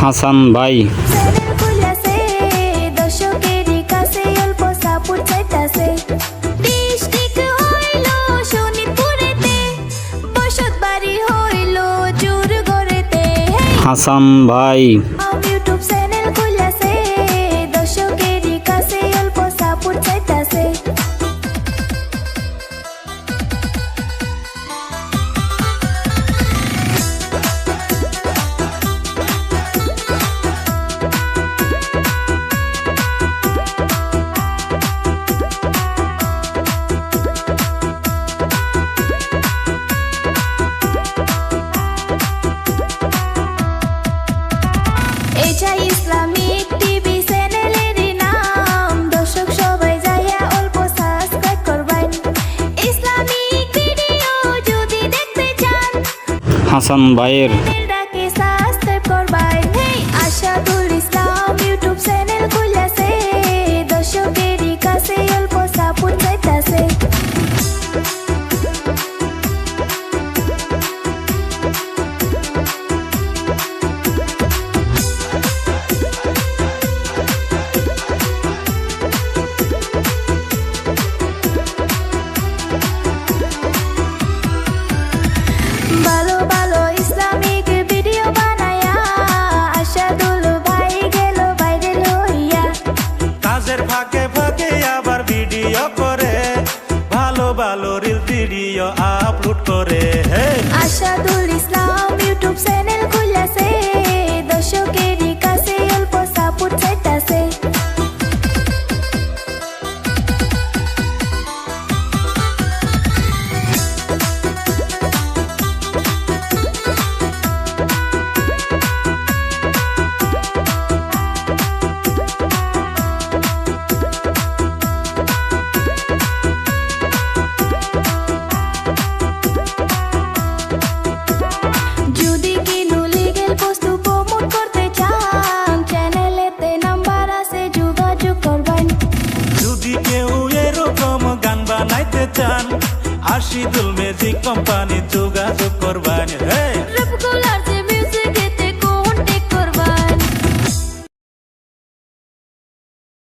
হাসান ভাই। চ্যানেল খুলেছে দর্শকেরই কাছে অল্প সাপোর্ট চাইতাছে। ডিস্ট্রিক্ট হইল শোনিতপুরেতে, বসত বাড়ি হইল জোরগড়েতে। হাসান ভাই। ইউটিউব চ্যানেল খুলেছে দর্শকেরই কাছে অল্প সাপোর্ট চাইতাছে। এটা ইসলামিক টিভি চ্যানেলেরই নাম, দর্শক সবাই যাইয়া অল্প সাবস্ক্রাইব করবেন। ইসলামিক ভিডিও যদি দেখতে চান হাসান ভাইয়ের চ্যানেলটাকে সাবস্ক্রাইব করবেন। হেই আশাদুল ইসলাম ইউটিউব চ্যানেল খুলেছে দর্শকেরই কাছে অল্প সাপোর্ট চাইতাছে। ভালো ভালো ইসলামিক ভিডিও বানায়া আশাদুল ভাই গেল ভাইরাল হইয়া। কাজের ফাঁকে ফাঁকে আবার ভিডিও করে, ভালো ভালো রিল ভিডিও আপলোড করে। হে আশাদুল ইসলাম ইউটিউব চ্যানেল খুলেছে দর্শকেরই কাছে অল্প সাপোর্ট চাইতাছে। যদি কিনু লিগেল বস্তু প্রমোট করতে চান চ্যানেলেতে নাম্বার আছে, যোগাযোগ করবেন। যদি কেউ এরকম গান বানাইতে চান, আশিদুল মিউজিক কোম্পানি যোগাযোগ করবেন। হে